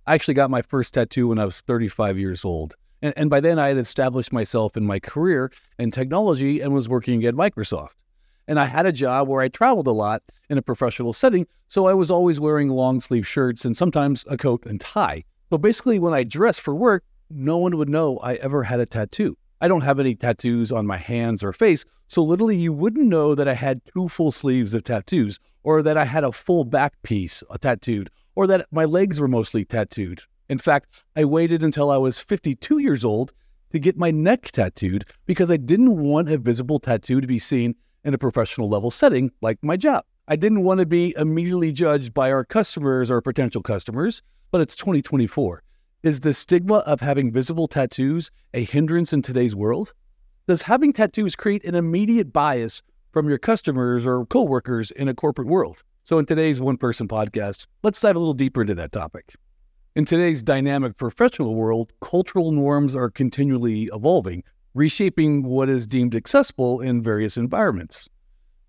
I actually got my first tattoo when I was 35 years old. And by then I had established myself in my career in technology and was working at Microsoft. And I had a job where I traveled a lot in a professional setting, so I was always wearing long sleeve shirts and sometimes a coat and tie. So basically when I dressed for work, no one would know I ever had a tattoo. I don't have any tattoos on my hands or face, so literally you wouldn't know that I had 2 full sleeves of tattoos, or that I had a full back piece tattooed, or that my legs were mostly tattooed. In fact, I waited until I was 52 years old to get my neck tattooed because I didn't want a visible tattoo to be seen in a professional level setting like my job. I didn't want to be immediately judged by our customers or potential customers, but it's 2024. Is the stigma of having visible tattoos a hindrance in today's world? Does having tattoos create an immediate bias from your customers or coworkers in a corporate world? So in today's One Person Podcast, let's dive a little deeper into that topic. In today's dynamic professional world, cultural norms are continually evolving, reshaping what is deemed accessible in various environments.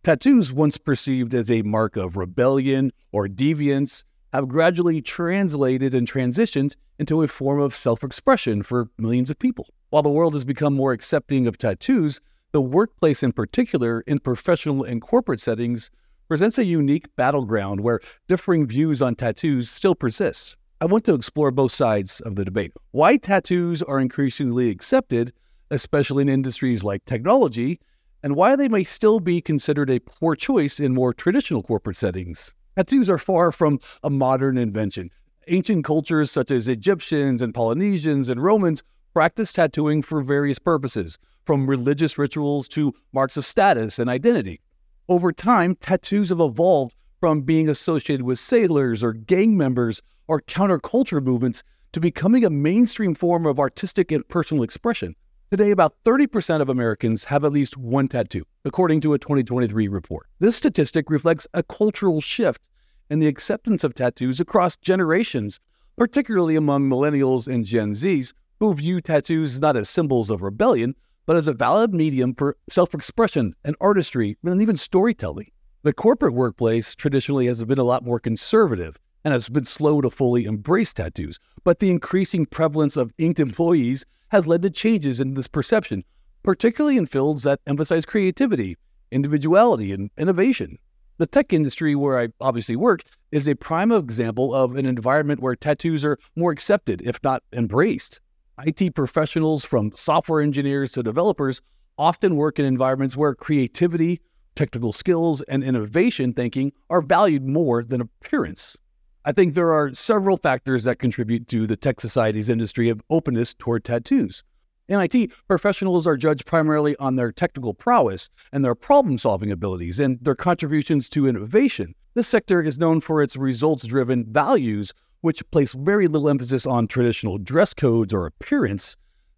Tattoos, once perceived as a mark of rebellion or deviance, have gradually translated and transitioned into a form of self-expression for millions of people. While the world has become more accepting of tattoos, the workplace in particular, in professional and corporate settings, presents a unique battleground where differing views on tattoos still persist. I want to explore both sides of the debate. Why tattoos are increasingly accepted, especially in industries like technology, and why they may still be considered a poor choice in more traditional corporate settings. Tattoos are far from a modern invention. Ancient cultures such as Egyptians and Polynesians and Romans practiced tattooing for various purposes, from religious rituals to marks of status and identity. Over time, tattoos have evolved from being associated with sailors or gang members or counterculture movements to becoming a mainstream form of artistic and personal expression. Today, about 30% of Americans have at least one tattoo, according to a 2023 report. This statistic reflects a cultural shift in the acceptance of tattoos across generations, particularly among millennials and Gen Zs, who view tattoos not as symbols of rebellion, but as a valid medium for self-expression and artistry and even storytelling. The corporate workplace traditionally has been a lot more conservative and has been slow to fully embrace tattoos, but the increasing prevalence of inked employees has led to changes in this perception, particularly in fields that emphasize creativity, individuality, and innovation. The tech industry, where I obviously work, is a prime example of an environment where tattoos are more accepted, if not embraced. IT professionals, from software engineers to developers, often work in environments where creativity, technical skills, and innovation thinking are valued more than appearance. I think there are several factors that contribute to the tech society's industry of openness toward tattoos. In IT, professionals are judged primarily on their technical prowess and their problem-solving abilities and their contributions to innovation. This sector is known for its results-driven values, which place very little emphasis on traditional dress codes or appearance.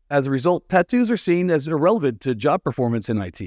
As a result, tattoos are seen as irrelevant to job performance in IT.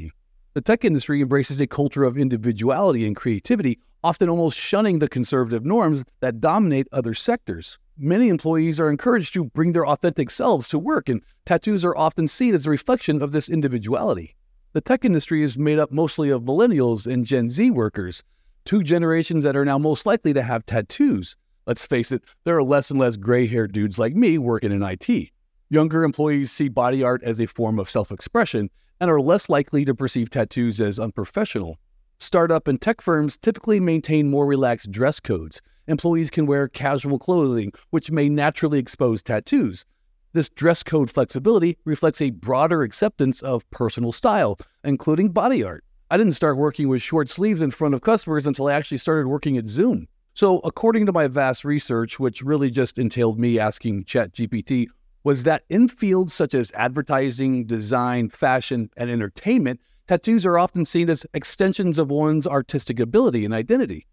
The tech industry embraces a culture of individuality and creativity, often almost shunning the conservative norms that dominate other sectors. Many employees are encouraged to bring their authentic selves to work, and tattoos are often seen as a reflection of this individuality. The tech industry is made up mostly of millennials and Gen Z workers, 2 generations that are now most likely to have tattoos. Let's face it, there are less and less gray-haired dudes like me working in IT. Younger employees see body art as a form of self-expression and are less likely to perceive tattoos as unprofessional. Startup and tech firms typically maintain more relaxed dress codes. Employees can wear casual clothing, which may naturally expose tattoos. This dress code flexibility reflects a broader acceptance of personal style, including body art. I didn't start working with short sleeves in front of customers until I actually started working at Zoom. So according to my vast research, which really just entailed me asking ChatGPT, was that in fields such as advertising, design, fashion, and entertainment, tattoos are often seen as extensions of one's artistic ability and identity.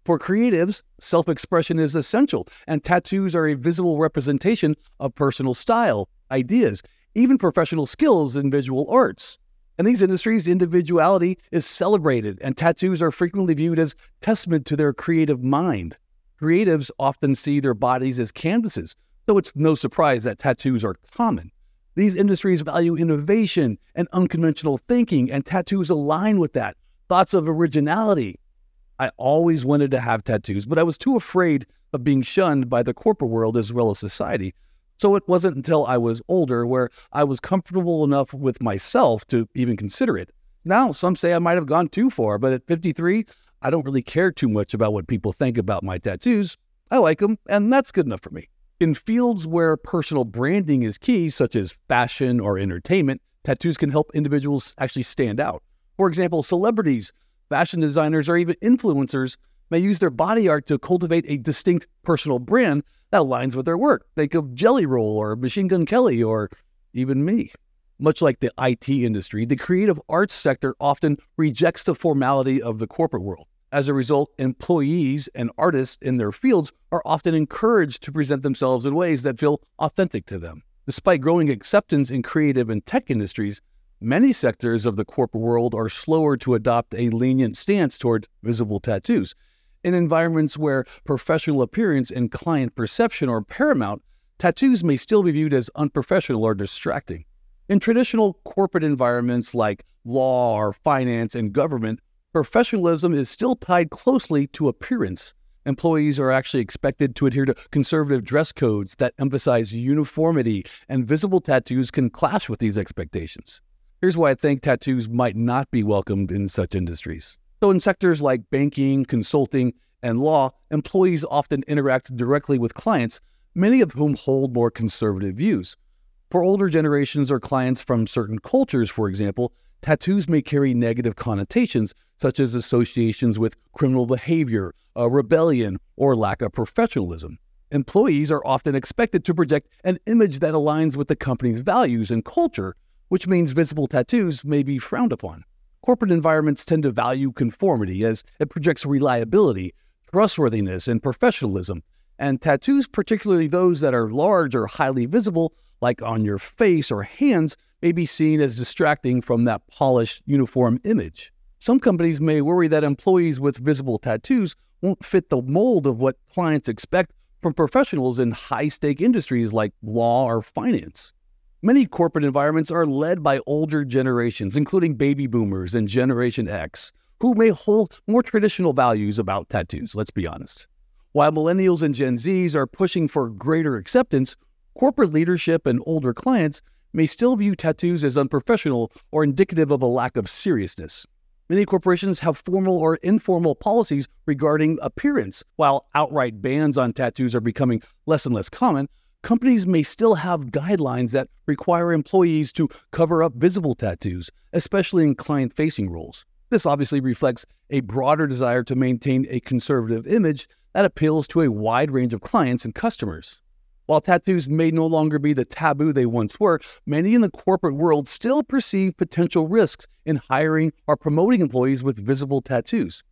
For creatives, self-expression is essential, and tattoos are a visible representation of personal style, ideas, even professional skills in visual arts. In these industries, individuality is celebrated, and tattoos are frequently viewed as testament to their creative mind. Creatives often see their bodies as canvases, so it's no surprise that tattoos are common. These industries value innovation and unconventional thinking, and tattoos align with that. Thoughts of originality. I always wanted to have tattoos, but I was too afraid of being shunned by the corporate world as well as society. So it wasn't until I was older where I was comfortable enough with myself to even consider it. Now, some say I might have gone too far, but at 53, I don't really care too much about what people think about my tattoos. I like them, and that's good enough for me. In fields where personal branding is key, such as fashion or entertainment, tattoos can help individuals actually stand out. For example, celebrities, fashion designers, or even influencers may use their body art to cultivate a distinct personal brand that aligns with their work. Think of Jelly Roll or Machine Gun Kelly or even me. Much like the IT industry, the creative arts sector often rejects the formality of the corporate world. As a result, employees and artists in their fields are often encouraged to present themselves in ways that feel authentic to them. Despite growing acceptance in creative and tech industries, many sectors of the corporate world are slower to adopt a lenient stance toward visible tattoos. In environments where professional appearance and client perception are paramount, tattoos may still be viewed as unprofessional or distracting. In traditional corporate environments like law or finance and government, professionalism is still tied closely to appearance. Employees are actually expected to adhere to conservative dress codes that emphasize uniformity, and visible tattoos can clash with these expectations. Here's why I think tattoos might not be welcomed in such industries. So in sectors like banking, consulting, and law, employees often interact directly with clients, many of whom hold more conservative views. For older generations or clients from certain cultures, for example, tattoos may carry negative connotations, such as associations with criminal behavior, rebellion, or lack of professionalism. Employees are often expected to project an image that aligns with the company's values and culture, which means visible tattoos may be frowned upon. Corporate environments tend to value conformity as it projects reliability, trustworthiness, and professionalism. And tattoos, particularly those that are large or highly visible, like on your face or hands, may be seen as distracting from that polished, uniform image. Some companies may worry that employees with visible tattoos won't fit the mold of what clients expect from professionals in high-stake industries like law or finance. Many corporate environments are led by older generations, including baby boomers and Generation X, who may hold more traditional values about tattoos, let's be honest. While millennials and Gen Zs are pushing for greater acceptance, corporate leadership and older clients may still view tattoos as unprofessional or indicative of a lack of seriousness. Many corporations have formal or informal policies regarding appearance. While outright bans on tattoos are becoming less and less common, companies may still have guidelines that require employees to cover up visible tattoos, especially in client-facing roles. This obviously reflects a broader desire to maintain a conservative image that appeals to a wide range of clients and customers. While tattoos may no longer be the taboo they once were, many in the corporate world still perceive potential risks in hiring or promoting employees with visible tattoos.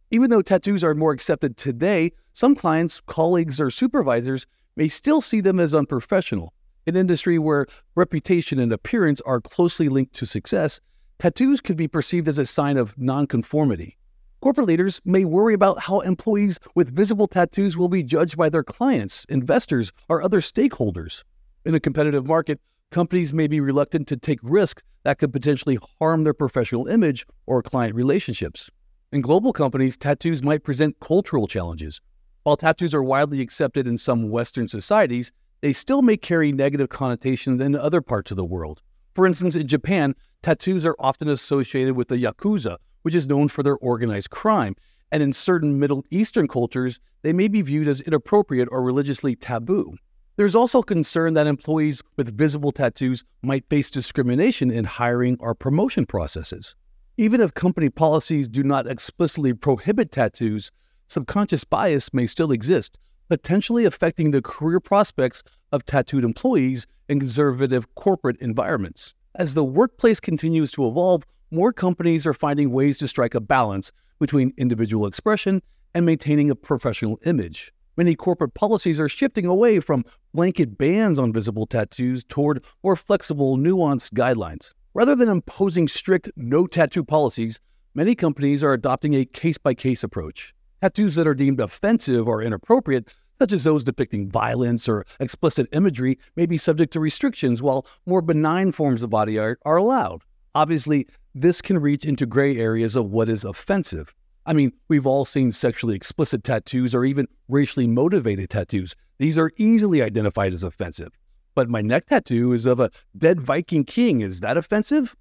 Even though tattoos are more accepted today, some clients, colleagues, or supervisors may still see them as unprofessional. In an industry where reputation and appearance are closely linked to success, tattoos could be perceived as a sign of nonconformity. Corporate leaders may worry about how employees with visible tattoos will be judged by their clients, investors, or other stakeholders. In a competitive market, companies may be reluctant to take risks that could potentially harm their professional image or client relationships. In global companies, tattoos might present cultural challenges. While tattoos are widely accepted in some Western societies, they still may carry negative connotations in other parts of the world. For instance, in Japan, tattoos are often associated with the ucaas, which is known for their organized crime, and in certain Middle Eastern cultures, they may be viewed as inappropriate or religiously taboo. There's also concern that employees with visible tattoos might face discrimination in hiring or promotion processes. Even if company policies do not explicitly prohibit tattoos, subconscious bias may still exist, potentially affecting the career prospects of tattooed employees in conservative corporate environments. As the workplace continues to evolve, more companies are finding ways to strike a balance between individual expression and maintaining a professional image. Many corporate policies are shifting away from blanket bans on visible tattoos toward more flexible, nuanced guidelines. Rather than imposing strict no-tattoo policies, many companies are adopting a case-by-case approach. Tattoos that are deemed offensive or inappropriate, such as those depicting violence or explicit imagery, may be subject to restrictions, while more benign forms of body art are allowed. Obviously, this can reach into gray areas of what is offensive. I mean, we've all seen sexually explicit tattoos or even racially motivated tattoos. These are easily identified as offensive. But my neck tattoo is of a dead Viking king. Is that offensive?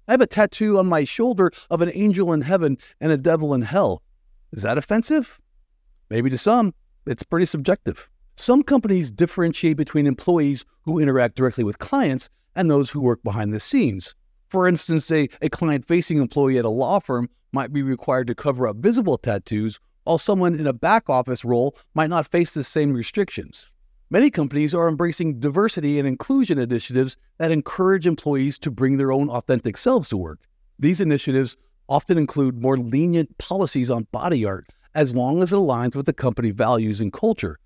I have a tattoo on my shoulder of an angel in heaven and a devil in hell. Is that offensive? Maybe to some. It's pretty subjective. Some companies differentiate between employees who interact directly with clients and those who work behind the scenes. For instance, a client-facing employee at a law firm might be required to cover up visible tattoos, while someone in a back-office role might not face the same restrictions. Many companies are embracing diversity and inclusion initiatives that encourage employees to bring their own authentic selves to work. These initiatives often include more lenient policies on body art, as long as it aligns with the company values and culture.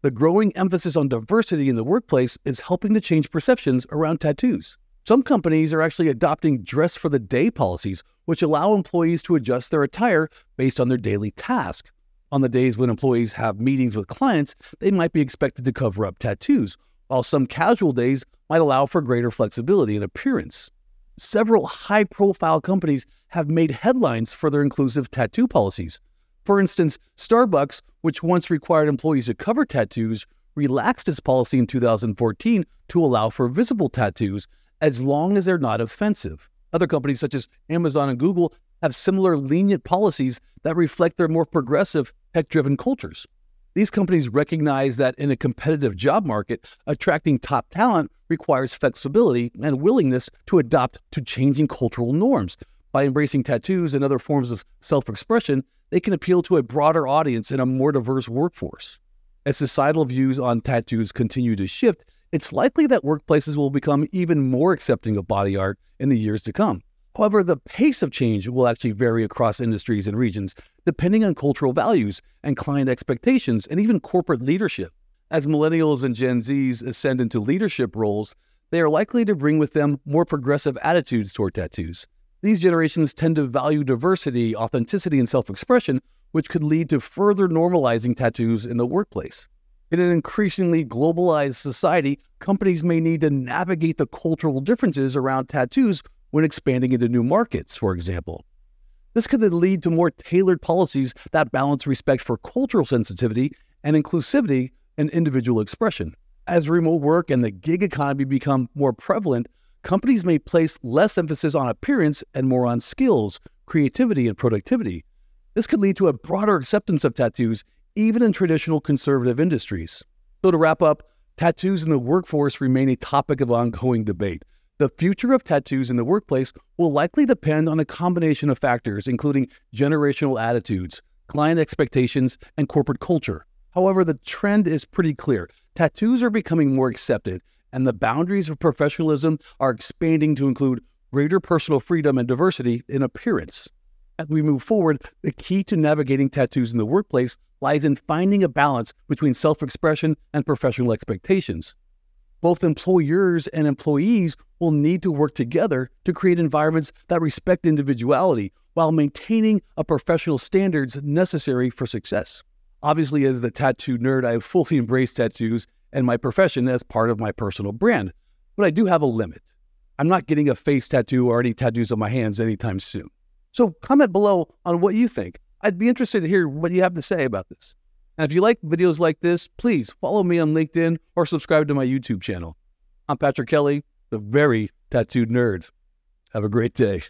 The growing emphasis on diversity in the workplace is helping to change perceptions around tattoos. Some companies are actually adopting dress for the day policies, which allow employees to adjust their attire based on their daily task. On the days when employees have meetings with clients, they might be expected to cover up tattoos, while some casual days might allow for greater flexibility in appearance. Several high-profile companies have made headlines for their inclusive tattoo policies. For instance, Starbucks, which once required employees to cover tattoos, relaxed its policy in 2014 to allow for visible tattoos, as long as they're not offensive. Other companies such as Amazon and Google have similar lenient policies that reflect their more progressive, tech-driven cultures. These companies recognize that in a competitive job market, attracting top talent requires flexibility and willingness to adapt to changing cultural norms. By embracing tattoos and other forms of self-expression, they can appeal to a broader audience and a more diverse workforce. As societal views on tattoos continue to shift, it's likely that workplaces will become even more accepting of body art in the years to come. However, the pace of change will actually vary across industries and regions, depending on cultural values and client expectations and even corporate leadership. As millennials and Gen Zs ascend into leadership roles, they are likely to bring with them more progressive attitudes toward tattoos. These generations tend to value diversity, authenticity, and self-expression, which could lead to further normalizing tattoos in the workplace. In an increasingly globalized society, companies may need to navigate the cultural differences around tattoos when expanding into new markets, for example. This could then lead to more tailored policies that balance respect for cultural sensitivity and inclusivity and individual expression. As remote work and the gig economy become more prevalent, companies may place less emphasis on appearance and more on skills, creativity, and productivity. This could lead to a broader acceptance of tattoos, even in traditional conservative industries. So to wrap up, tattoos in the workforce remain a topic of ongoing debate. The future of tattoos in the workplace will likely depend on a combination of factors, including generational attitudes, client expectations, and corporate culture. However, the trend is pretty clear. Tattoos are becoming more accepted, and the boundaries of professionalism are expanding to include greater personal freedom and diversity in appearance. As we move forward, the key to navigating tattoos in the workplace lies in finding a balance between self-expression and professional expectations. Both employers and employees will need to work together to create environments that respect individuality while maintaining a professional standards necessary for success. Obviously, as the tattoo nerd, I have fully embraced tattoos and my profession as part of my personal brand, but I do have a limit. I'm not getting a face tattoo or any tattoos on my hands anytime soon. So comment below on what you think. I'd be interested to hear what you have to say about this. And if you like videos like this, please follow me on LinkedIn or subscribe to my YouTube channel. I'm Patrick Kelley, the very tattooed nerd. Have a great day.